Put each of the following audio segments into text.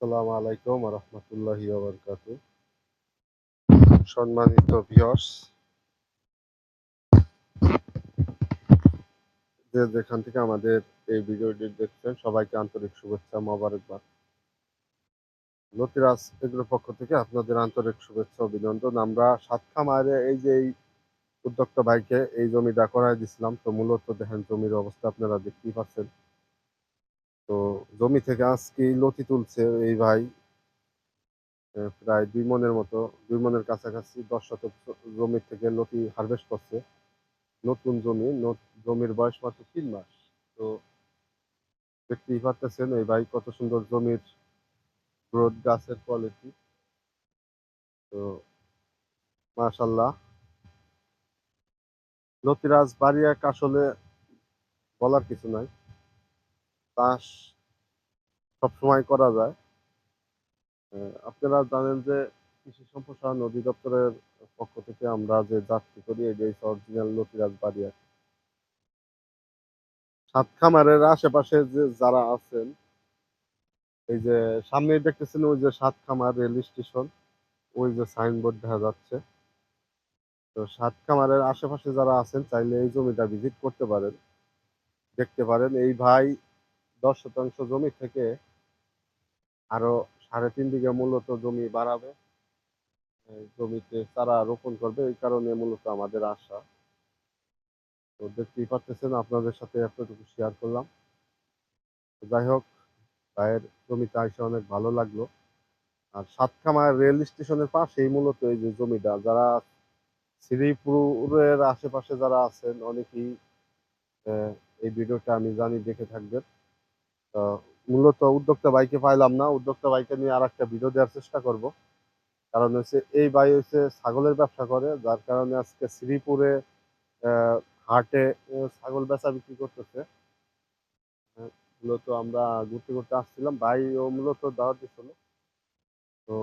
আসসালামু আলাইকুম ওয়া রাহমাতুল্লাহি ওয়া বারাকাতুহু। সম্মানিত ভিউয়ার্স, যে যেখান থেকে আমাদের এই ভিডিওটি দেখছেন সবাইকে আন্তরিক শুভেচ্ছা মোবারকবাদ। লতিরাজ এগুলোর পক্ষ থেকে আপনাদের আন্তরিক শুভেচ্ছা অভিনন্দন। আমরা সাতখামারে এই উদ্যোক্তা ভাইকে এই জমিটা করায় দিছিলাম। তো মূলত দেখেন জমির অবস্থা আপনারা দেখতেই পাচ্ছেন। তো জমি থেকে আজকেই লতি তুলছে এই ভাই, প্রায় ২ মণের মতো, ২ মণের কাছাকাছি ১০ শতক জমি থেকে লতি হারভেস্ট করছে। নতুন জমি, জমির বয়স মাত্র ৩ মাস। তো দেখতেই পারতেছেন এই ভাই কত সুন্দর জমির গ্রোথ, গাছের কোয়ালিটি। তো মাশাআল্লাহ, লতিরাজ বাড়িয়াক আসলে বলার কিছু নাই। চাষ সবসময় করা যায়। আপনারা জানেন যে কৃষি সম্প্রসারণ অধিদপ্তরের পক্ষ থেকে আমরা যে জাতটি করি এটা হচ্ছে অরিজিনাল লতিরাজ বাড়িয়াক। সাতখামারের আশেপাশে যে যারা আছেন, এই যে সামনেই দেখতেছেন ওই যে সাতখামার রেল স্টেশন, ওই যে সাইনবোর্ড দেখা যাচ্ছে। তো সাতখামারের আশেপাশে যারা আছেন চাইলে এই জমিটা ভিজিট করতে পারেন, দেখতে পারেন। এই ভাই ১০ শতাংশ জমি থেকে আরো ৩.৫ বিঘা মূলত জমি বাড়াবে, জমিতে চারা রোপণ করবে। এই কারণে মূলত আমাদের আশা। তো দেখতেই পাচ্ছেন, আপনাদের সাথে এতটুকু শেয়ার করলাম। যাই হোক, ভাইয়ের জমিতে আইসা অনেক ভালো লাগলো। আর সাতখামার রেল স্টেশনের পাশেই মূলত এই যে জমিটা, যারা শ্রীপুরের আশেপাশে যারা আছেন অনেকেই এই ভিডিওটা আমি জানি দেখে থাকবেন। তো মূলত উদ্যোক্তা ভাইকে পাইলাম না, উদ্যোক্তা ভাইকে নিয়ে আর একটা ভিডিও দেওয়ার চেষ্টা করব। কারণ হচ্ছে এই ভাই হচ্ছে ছাগলের ব্যবসা করে, যার কারণে আজকে শ্রীপুরে হাটে ছাগল বেচা বিক্রি করতেছে। মূলত আমরা ঘুরতে ঘুরতে আসছিলাম, ভাই ও মূলত দাওয়াত দিছিল। তো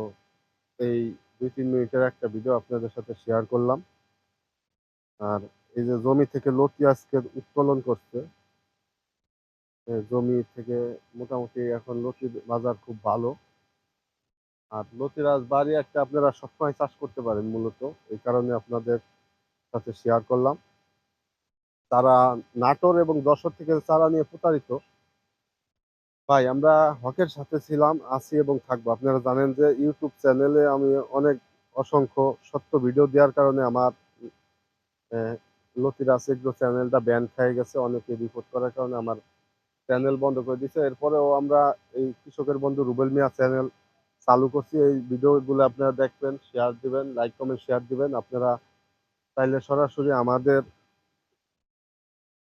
এই ২-৩ মিনিটের একটা ভিডিও আপনাদের সাথে শেয়ার করলাম। আর এই যে জমি থেকে লতি আজকে উত্তোলন করছে, জমি থেকে মোটামুটি এখন লতির বাজার খুব ভালো। আর লতিরাজ বাড়ি একটা আপনারা সবসময় চাষ করতে পারেন মূলত, এই কারণে আপনাদের সাথে শেয়ার করলাম। তারা নাটোর এবং যশোর থেকে চারা নিয়ে প্রতারিত। ভাই আমরা হকের সাথে ছিলাম, আছি এবং থাকবো। আপনারা জানেন যে ইউটিউব চ্যানেলে আমি অনেক অসংখ্য সত্য ভিডিও দেওয়ার কারণে আমার লতিরাজ এগ্রো চ্যানেলটা ব্যান খেয়ে গেছে। অনেকে রিপোর্ট করার কারণে আমার চ্যানেল বন্ধ করে দিয়েছে। এরপরেও আমরা এই কৃষকের বন্ধু রুবেল মিয়া চ্যানেল চালু করছি। এই ভিডিওগুলো আপনারা দেখবেন, শেয়ার দিবেন, লাইক কমেন্ট শেয়ার দিবেন। আপনারা চাইলে সরাসরি আমাদের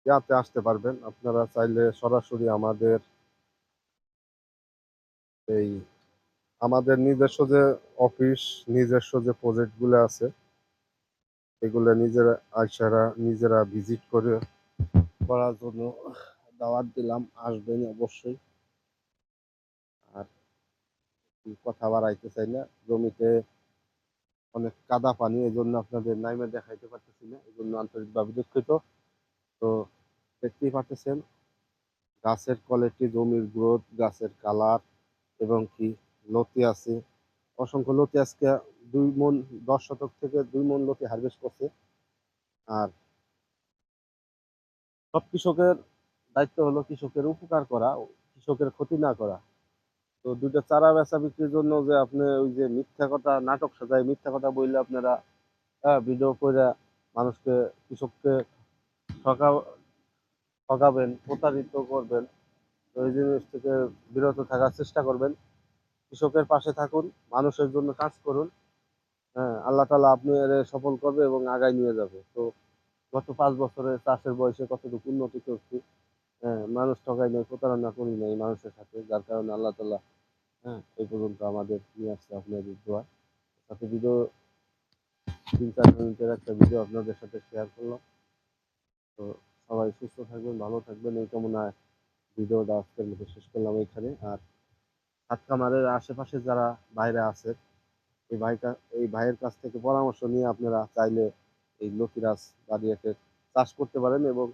ইয়াতে আসতে পারবেন। আপনারা চাইলে সরাসরি এই আমাদের নিজস্ব যে অফিস, নিজস্ব যে প্রজেক্ট গুলো আছে, এগুলো নিজেরা আইসারা নিজেরা ভিজিট করে করার জন্য দাওয়াত দিলাম, আসবেন অবশ্যই। আর কথা বাড়াইতে চাই না, জমিতে অনেক কাদা পানি, এই জন্য আপনাদের নাইমে দেখাইতে পারতেছি না, এই জন্য আন্তরিকভাবে দুঃখিত। তো দেখতেই পারতেছেন গাছের কোয়ালিটি, জমির গ্রোথ, গাছের কালার এবং কি লতি আছে অসংখ্য। লতি আজকে ২ মণ, ১০ শতক থেকে ২ মণ লতি হারভেস্ট করছে। আর সব কৃষকের দায়িত্ব হলো কৃষকের উপকার করা, কৃষকের ক্ষতি না করা। তো ২টা চারা বেচা বিক্রির জন্য যে আপনি ওই যে মিথ্যা কথা নাটক সাজায়, মিথ্যা কথা বললে আপনারা ভিডিও করে মানুষকে, কৃষককে ঠকা ঠকাবেন, প্রতারিত করবেন। তো এই জিনিস থেকে বিরত থাকার চেষ্টা করবেন। কৃষকের পাশে থাকুন, মানুষের জন্য কাজ করুন। হ্যাঁ, আল্লাহ তাআলা আপনার সফল করবে এবং আগায় নিয়ে যাবে। তো গত ৫ বছরে চাষের বয়সে কতটুকু উন্নতি করছি। হ্যাঁ, মানুষ ঠকাই নাই, প্রতারণা করি নাই মানুষের সাথে। যার কারণে আল্লাহ তাআলা এই পর্যন্ত আমাদের নিয়ে আসছে আপনাদের দোয়ায়। সাথে ভিডিও ৩-৪ মিনিটের একটা ভিডিও আপনাদের সাথে শেয়ার করলাম। তো সবাই সুস্থ থাকবেন, ভালো থাকবেন এই কামনায় ভিডিওটা আজকের মতো শেষ করলাম এখানে। আর সাতকামারের আশেপাশে যারা বাইরে আছে, এই ভাইয়ের কাছ থেকে পরামর্শ নিয়ে আপনারা চাইলে এই লতিরাজ বাদিয়াকে চাষ করতে পারেন এবং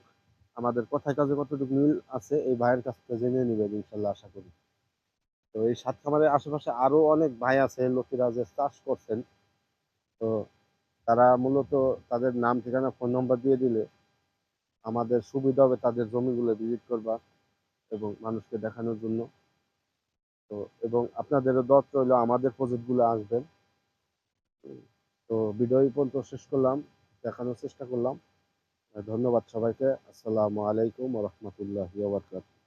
আমাদের কথায় কাজে কতটুকু মিল আছে এই ভাইয়ের কাছ থেকে জেনে নেবেন ইনশাল্লাহ, আশা করি। তো এই সাত খামারের আশেপাশে আরো অনেক ভাই আছে লোকেরা যে চাষ করছেন। তো তারা মূলত তাদের নাম ঠিকানা ফোন নাম্বার দিয়ে দিলে আমাদের সুবিধা হবে তাদের জমিগুলো ভিজিট করবা এবং মানুষকে দেখানোর জন্য। তো এবং আপনাদেরও দরদ রইলো আমাদের প্রজেক্টগুলো আসবেন। তো ভিডিও এই পর্যন্ত শেষ করলাম, দেখানোর চেষ্টা করলাম। ধন্যবাদ সবাইকে। আসসালামু আলাইকুম ওয়া রাহমাতুল্লাহি ওয়া বারাকাতুহু।